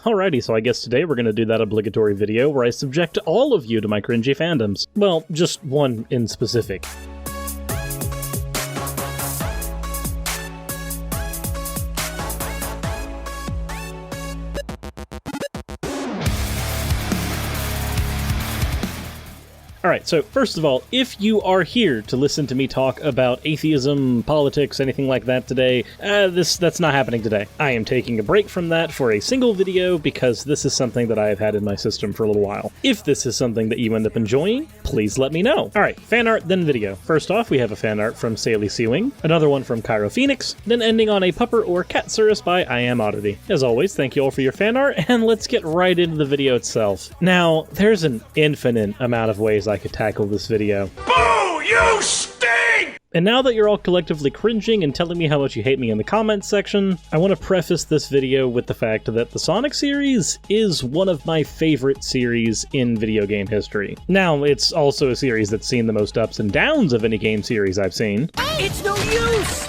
Alrighty, so I guess today we're going to do that obligatory video where I subject all of you to my cringy fandoms. Well, just one in specific. Alright, so first of all, if you are here to listen to me talk about atheism, politics, anything like that today, that's not happening today. I am taking a break from that for a single video because this is something that I have had in my system for a little while. If this is something that you end up enjoying, please let me know. Alright, fan art, then video. First off, we have a fan art from Saley Seawing, another one from Cairo Phoenix, then ending on a pupper or cat Suris by I Am Oddity. As always, thank you all for your fan art, and let's get right into the video itself. Now, there's an infinite amount of ways I could tackle this video. Boo! You stink! And now that you're all collectively cringing and telling me how much you hate me in the comments section, I want to preface this video with the fact that the Sonic series is one of my favorite series in video game history. Now, it's also a series that's seen the most ups and downs of any game series I've seen. It's no use!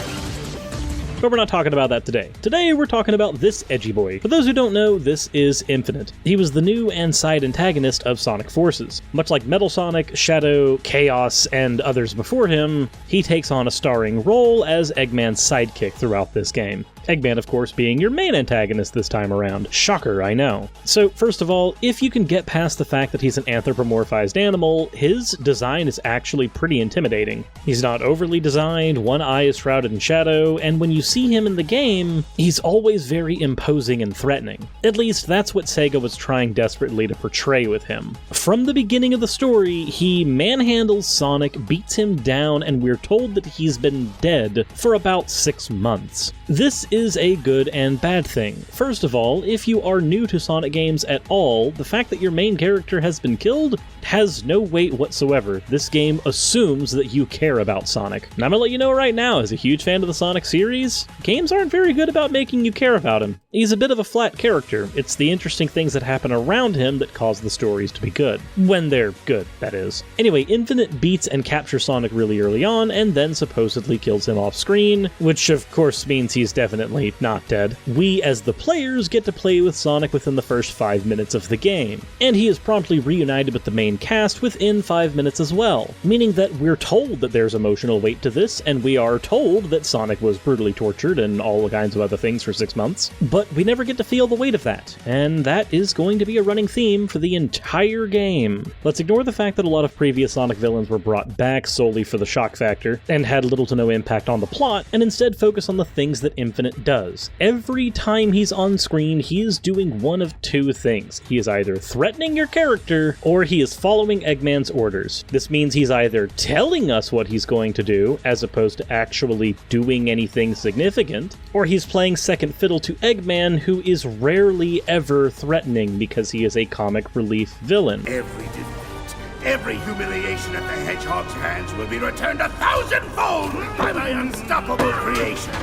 But we're not talking about that today. Today, we're talking about this edgy boy. For those who don't know, this is Infinite. He was the new and side antagonist of Sonic Forces. Much like Metal Sonic, Shadow, Chaos, and others before him, he takes on a starring role as Eggman's sidekick throughout this game. Eggman, of course, being your main antagonist this time around. Shocker, I know. So, first of all, if you can get past the fact that he's an anthropomorphized animal, his design is actually pretty intimidating. He's not overly designed, one eye is shrouded in shadow, and when you see him in the game, he's always very imposing and threatening. At least, that's what Sega was trying desperately to portray with him. From the beginning of the story, he manhandles Sonic, beats him down, and we're told that he's been dead for about 6 months. This is a good and bad thing. First of all, if you are new to Sonic games at all, the fact that your main character has been killed has no weight whatsoever. This game assumes that you care about Sonic. And I'm gonna let you know right now, as a huge fan of the Sonic series, games aren't very good about making you care about him. He's a bit of a flat character. It's the interesting things that happen around him that cause the stories to be good. When they're good, that is. Anyway, Infinite beats and captures Sonic really early on, and then supposedly kills him off screen, which of course means he's definitely not dead. We, as the players, get to play with Sonic within the first 5 minutes of the game, and he is promptly reunited with the main cast within 5 minutes as well, meaning that we're told that there's emotional weight to this, and we are told that Sonic was brutally tortured and all kinds of other things for 6 months, but we never get to feel the weight of that, and that is going to be a running theme for the entire game. Let's ignore the fact that a lot of previous Sonic villains were brought back solely for the shock factor, and had little to no impact on the plot, and instead focus on the things that Infinite does. Every time he's on screen, he is doing one of two things. He is either threatening your character, or he is following Eggman's orders. This means he's either telling us what he's going to do, as opposed to actually doing anything significant, or he's playing second fiddle to Eggman, who is rarely ever threatening because he is a comic relief villain. Every defeat, every humiliation at the Hedgehog's hands will be returned 1,000-fold by my unstoppable creation.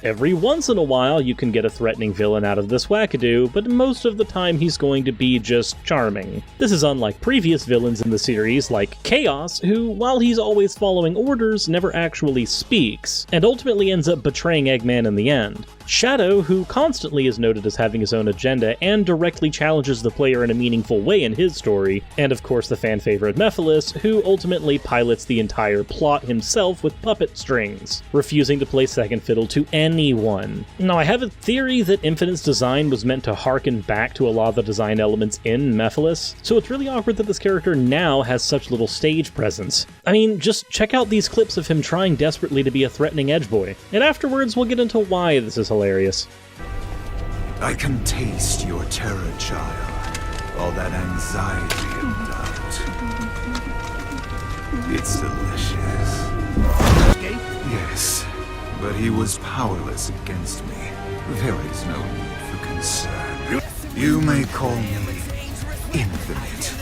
Every once in a while, you can get a threatening villain out of this wackadoo, but most of the time he's going to be just charming. This is unlike previous villains in the series, like Chaos, who, while he's always following orders, never actually speaks, and ultimately ends up betraying Eggman in the end. Shadow, who constantly is noted as having his own agenda and directly challenges the player in a meaningful way in his story, and of course the fan favorite Mephiles, who ultimately pilots the entire plot himself with puppet strings, refusing to play second fiddle to anyone. Now, I have a theory that Infinite's design was meant to harken back to a lot of the design elements in Mephiles, so it's really awkward that this character now has such little stage presence. I mean, just check out these clips of him trying desperately to be a threatening edge boy, and afterwards we'll get into why this is hilarious. I can taste your terror, child. All that anxiety and doubt. It's delicious. Yes, but he was powerless against me. There is no need for concern. You may call me Infinite.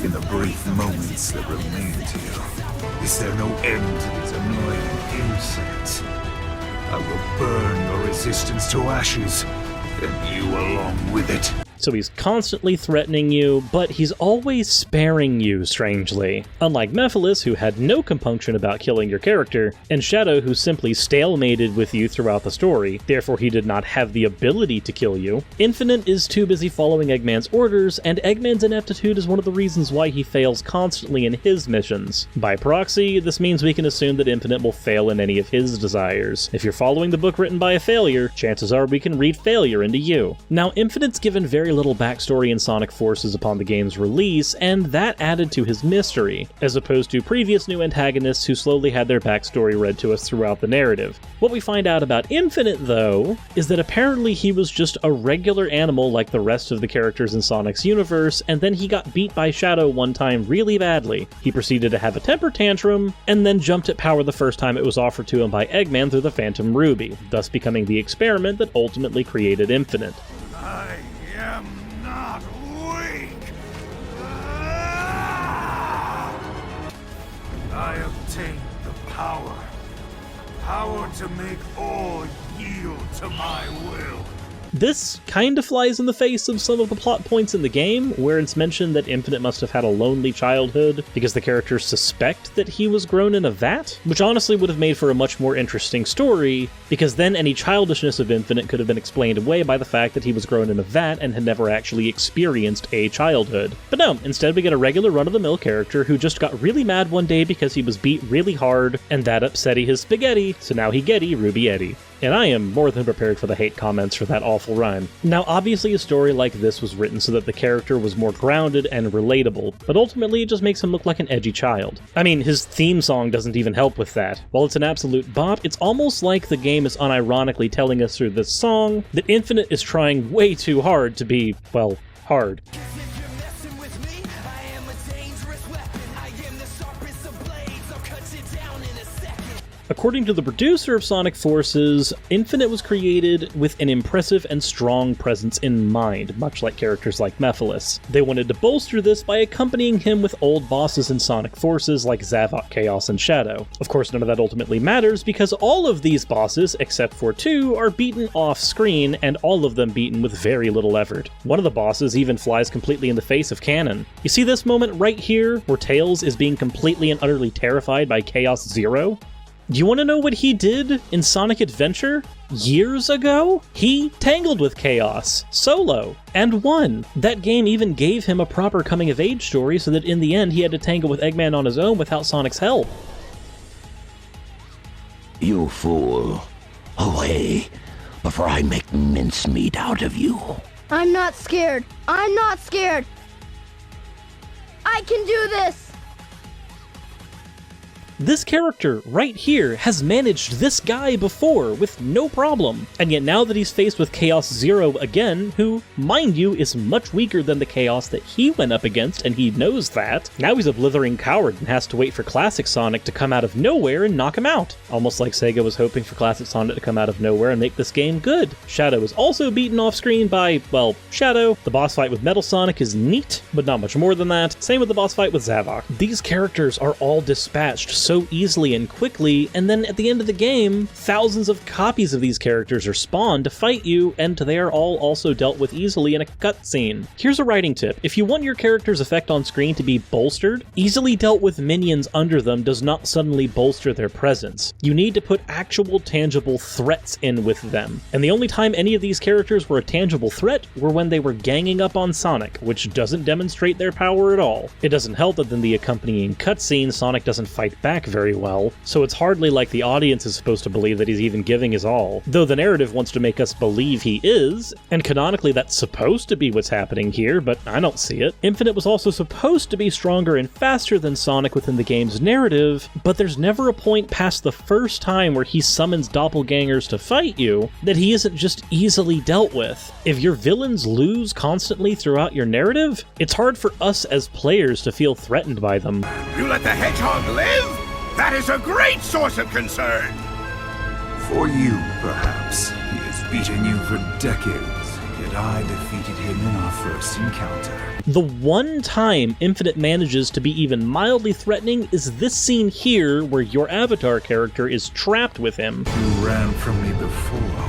In the brief moments that remain to you, is there no end to these annoying insects? I will burn your resistance to ashes, and you along with it. so he's constantly threatening you, but he's always sparing you, strangely. Unlike Mephiles, who had no compunction about killing your character, and Shadow, who simply stalemated with you throughout the story, therefore he did not have the ability to kill you, Infinite is too busy following Eggman's orders, and Eggman's ineptitude is one of the reasons why he fails constantly in his missions. By proxy, this means we can assume that Infinite will fail in any of his desires. If you're following the book written by a failure, chances are we can read failure into you. Now, Infinite's given very little backstory in Sonic Forces upon the game's release, and that added to his mystery, as opposed to previous new antagonists who slowly had their backstory read to us throughout the narrative. What we find out about Infinite, though, is that apparently he was just a regular animal like the rest of the characters in Sonic's universe, and then he got beat by Shadow one time really badly. He proceeded to have a temper tantrum, and then jumped at power the first time it was offered to him by Eggman through the Phantom Ruby, thus becoming the experiment that ultimately created Infinite. I am not weak. I obtained the power to make all yield to my will. This kinda flies in the face of some of the plot points in the game, where it's mentioned that Infinite must have had a lonely childhood because the characters suspect that he was grown in a vat, which honestly would have made for a much more interesting story, because then any childishness of Infinite could have been explained away by the fact that he was grown in a vat and had never actually experienced a childhood. But no, instead we get a regular run-of-the-mill character who just got really mad one day because he was beat really hard, and that upsetty his spaghetti, so now he getty Ruby Eddie. And I am more than prepared for the hate comments for that awful rhyme. Now, obviously a story like this was written so that the character was more grounded and relatable, but ultimately it just makes him look like an edgy child. I mean, his theme song doesn't even help with that. While it's an absolute bop, it's almost like the game is unironically telling us through this song that Infinite is trying way too hard to be, well, hard. According to the producer of Sonic Forces, Infinite was created with an impressive and strong presence in mind, much like characters like Mephiles. They wanted to bolster this by accompanying him with old bosses in Sonic Forces like Zavok, Chaos, and Shadow. Of course, none of that ultimately matters because all of these bosses, except for 2, are beaten off-screen, and all of them beaten with very little effort. One of the bosses even flies completely in the face of canon. You see this moment right here, where Tails is being completely and utterly terrified by Chaos Zero? Do you want to know what he did in Sonic Adventure? Years ago? He tangled with Chaos, solo, and won. That game even gave him a proper coming-of-age story so that in the end he had to tangle with Eggman on his own without Sonic's help. You fool. Away, before I make mincemeat out of you. I'm not scared. I'm not scared. I can do this. This character, right here, has managed this guy before with no problem, and yet now that he's faced with Chaos Zero again, who, mind you, is much weaker than the Chaos that he went up against, and he knows that, now he's a blithering coward and has to wait for Classic Sonic to come out of nowhere and knock him out. Almost like Sega was hoping for Classic Sonic to come out of nowhere and make this game good. Shadow is also beaten off screen by, well, Shadow. The boss fight with Metal Sonic is neat, but not much more than that. Same with the boss fight with Zavok. These characters are all dispatched so easily and quickly, and then at the end of the game, thousands of copies of these characters are spawned to fight you, and they are all also dealt with easily in a cutscene. Here's a writing tip. If you want your character's effect on screen to be bolstered, easily dealt with minions under them does not suddenly bolster their presence. You need to put actual tangible threats in with them. And the only time any of these characters were a tangible threat were when they were ganging up on Sonic, which doesn't demonstrate their power at all. It doesn't help that in the accompanying cutscene, Sonic doesn't fight back very well, so it's hardly like the audience is supposed to believe that he's even giving his all. Though the narrative wants to make us believe he is, and canonically that's supposed to be what's happening here, but I don't see it. Infinite was also supposed to be stronger and faster than Sonic within the game's narrative, but there's never a point past the first time where he summons doppelgangers to fight you that he isn't just easily dealt with. If your villains lose constantly throughout your narrative, it's hard for us as players to feel threatened by them. You let the hedgehog live? That is a great source of concern! For you, perhaps. He has beaten you for decades, yet I defeated him in our first encounter. The one time Infinite manages to be even mildly threatening is this scene here where your avatar character is trapped with him. You ran from me before.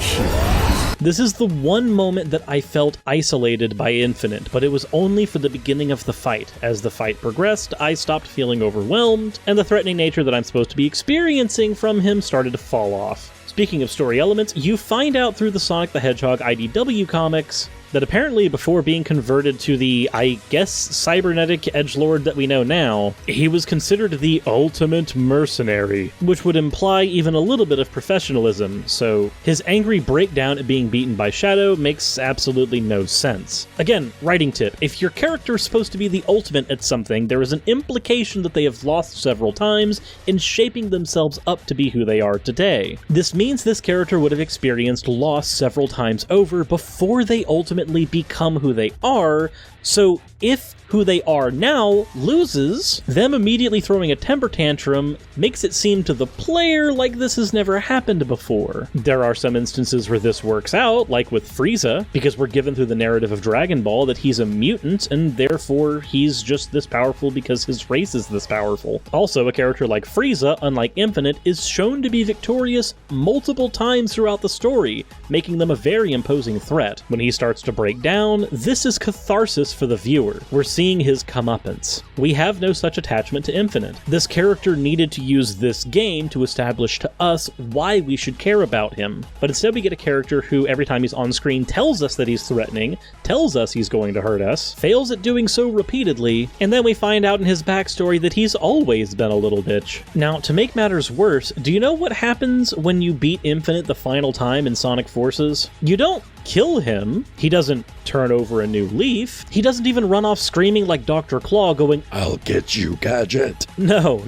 Kill. This is the one moment that I felt isolated by Infinite, but it was only for the beginning of the fight. As the fight progressed, I stopped feeling overwhelmed, and the threatening nature that I'm supposed to be experiencing from him started to fall off. Speaking of story elements, you find out through the Sonic the Hedgehog IDW comics that apparently before being converted to the, I guess, cybernetic edgelord that we know now, he was considered the ultimate mercenary, which would imply even a little bit of professionalism, so his angry breakdown at being beaten by Shadow makes absolutely no sense. Again, writing tip, if your character is supposed to be the ultimate at something, there is an implication that they have lost several times in shaping themselves up to be who they are today. This means this character would have experienced loss several times over before they ultimately become who they are, so if who they are now loses, them immediately throwing a temper tantrum makes it seem to the player like this has never happened before. There are some instances where this works out, like with Frieza, because we're given through the narrative of Dragon Ball that he's a mutant, and therefore he's just this powerful because his race is this powerful. Also, a character like Frieza, unlike Infinite, is shown to be victorious multiple times throughout the story, making them a very imposing threat. When he starts to break down, this is catharsis for the viewer. We're seeing his comeuppance. We have no such attachment to Infinite. This character needed to use this game to establish to us why we should care about him. But instead we get a character who every time he's on screen tells us that he's threatening, tells us he's going to hurt us, fails at doing so repeatedly, and then we find out in his backstory that he's always been a little bitch. Now, to make matters worse, do you know what happens when you beat Infinite the final time in Sonic Forces? You don't kill him. He doesn't turn over a new leaf. He doesn't even run off screaming like Dr. Claw going, "I'll get you, Gadget." No.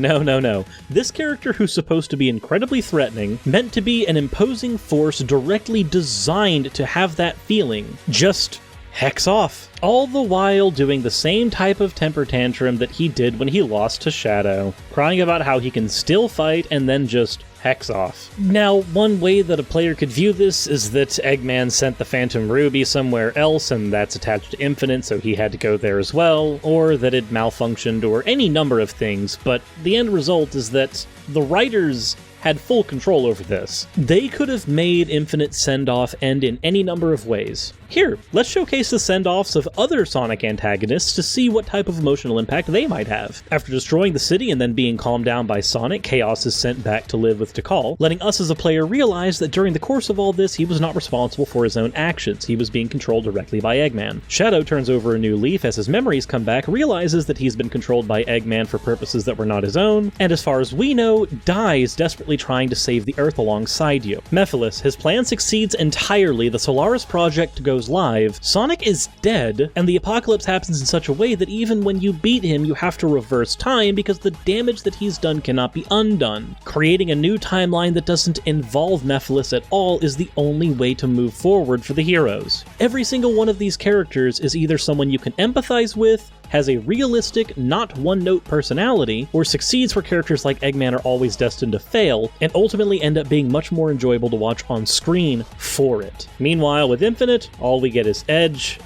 This character, who's supposed to be incredibly threatening, meant to be an imposing force directly designed to have that feeling, just hex off. All the while doing the same type of temper tantrum that he did when he lost to Shadow, crying about how he can still fight and then just hex off. Now, one way that a player could view this is that Eggman sent the Phantom Ruby somewhere else and that's attached to Infinite, so he had to go there as well, or that it malfunctioned, or any number of things, but the end result is that the writers had full control over this. They could have made Infinite send-off end in any number of ways. Here, let's showcase the send-offs of other Sonic antagonists to see what type of emotional impact they might have. After destroying the city and then being calmed down by Sonic, Chaos is sent back to live with Tikal, letting us as a player realize that during the course of all this, he was not responsible for his own actions. He was being controlled directly by Eggman. Shadow turns over a new leaf as his memories come back, realizes that he's been controlled by Eggman for purposes that were not his own, and as far as we know, dies desperately trying to save the Earth alongside you. Mephiles, his plan succeeds entirely, the Solaris project goes live, Sonic is dead, and the apocalypse happens in such a way that even when you beat him, you have to reverse time because the damage that he's done cannot be undone. Creating a new timeline that doesn't involve Mephiles at all is the only way to move forward for the heroes. Every single one of these characters is either someone you can empathize with, has a realistic, not one-note personality, or succeeds where characters like Eggman are always destined to fail, and ultimately end up being much more enjoyable to watch on screen for it. Meanwhile, with Infinite, all we get is edge,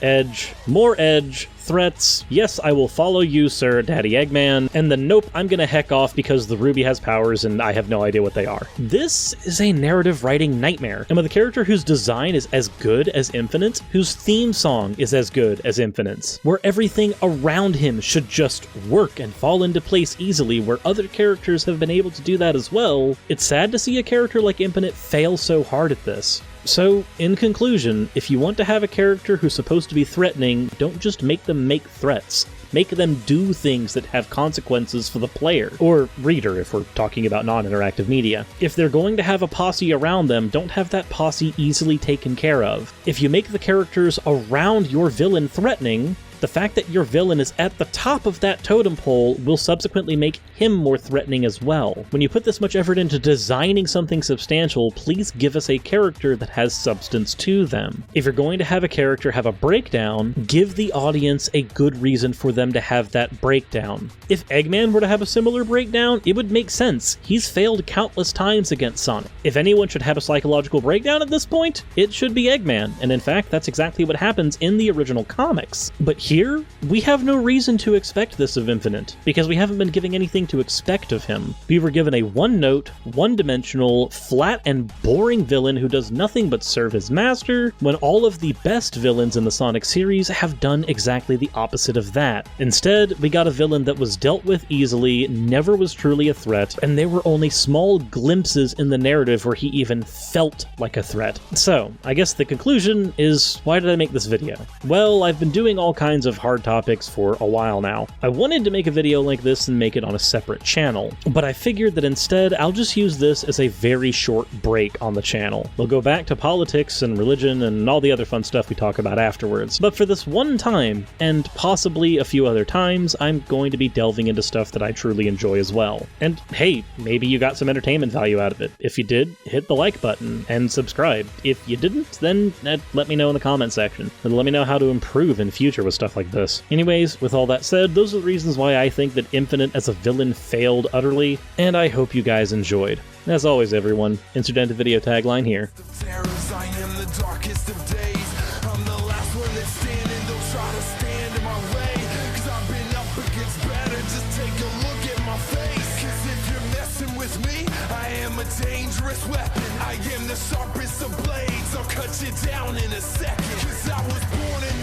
more edge, threats, yes, I will follow you, sir, Daddy Eggman, and then nope, I'm gonna heck off because the Ruby has powers and I have no idea what they are. This is a narrative writing nightmare, and with a character whose design is as good as Infinite's, whose theme song is as good as Infinite's, where everything around him should just work and fall into place easily, where other characters have been able to do that as well, it's sad to see a character like Infinite fail so hard at this. So, in conclusion, if you want to have a character who's supposed to be threatening, don't just make them make threats. Make them do things that have consequences for the player, or reader if we're talking about non-interactive media. If they're going to have a posse around them, don't have that posse easily taken care of. If you make the characters around your villain threatening, the fact that your villain is at the top of that totem pole will subsequently make him more threatening as well. When you put this much effort into designing something substantial, please give us a character that has substance to them. If you're going to have a character have a breakdown, give the audience a good reason for them to have that breakdown. If Eggman were to have a similar breakdown, it would make sense. He's failed countless times against Sonic. If anyone should have a psychological breakdown at this point, it should be Eggman, and in fact, that's exactly what happens in the original comics. But Here, we have no reason to expect this of Infinite, because we haven't been giving anything to expect of him. We were given a one-note, one-dimensional, flat and boring villain who does nothing but serve his master, when all of the best villains in the Sonic series have done exactly the opposite of that. Instead, we got a villain that was dealt with easily, never was truly a threat, and there were only small glimpses in the narrative where he even felt like a threat. So, I guess the conclusion is, why did I make this video? Well, I've been doing all kinds of hard topics for a while now. I wanted to make a video like this and make it on a separate channel, but I figured that instead I'll just use this as a very short break on the channel. We'll go back to politics and religion and all the other fun stuff we talk about afterwards. But for this one time, and possibly a few other times, I'm going to be delving into stuff that I truly enjoy as well. And hey, maybe you got some entertainment value out of it. If you did, hit the like button and subscribe. If you didn't, then let me know in the comment section, and let me know how to improve in future with stuff like this. Anyways, with all that said, those are the reasons why I think that Infinite as a villain failed utterly, and I hope you guys enjoyed. As always, everyone, insert end video tagline here. I am the darkest of days. I'm the last one that's standing. Don't try to stand in my way, 'cause I've been up against better. Just take a look at my face. 'Cause if you're messing with me, I am a dangerous weapon. I am the sharpest of blades. I'll cut you down in a second. 'Cause I was born in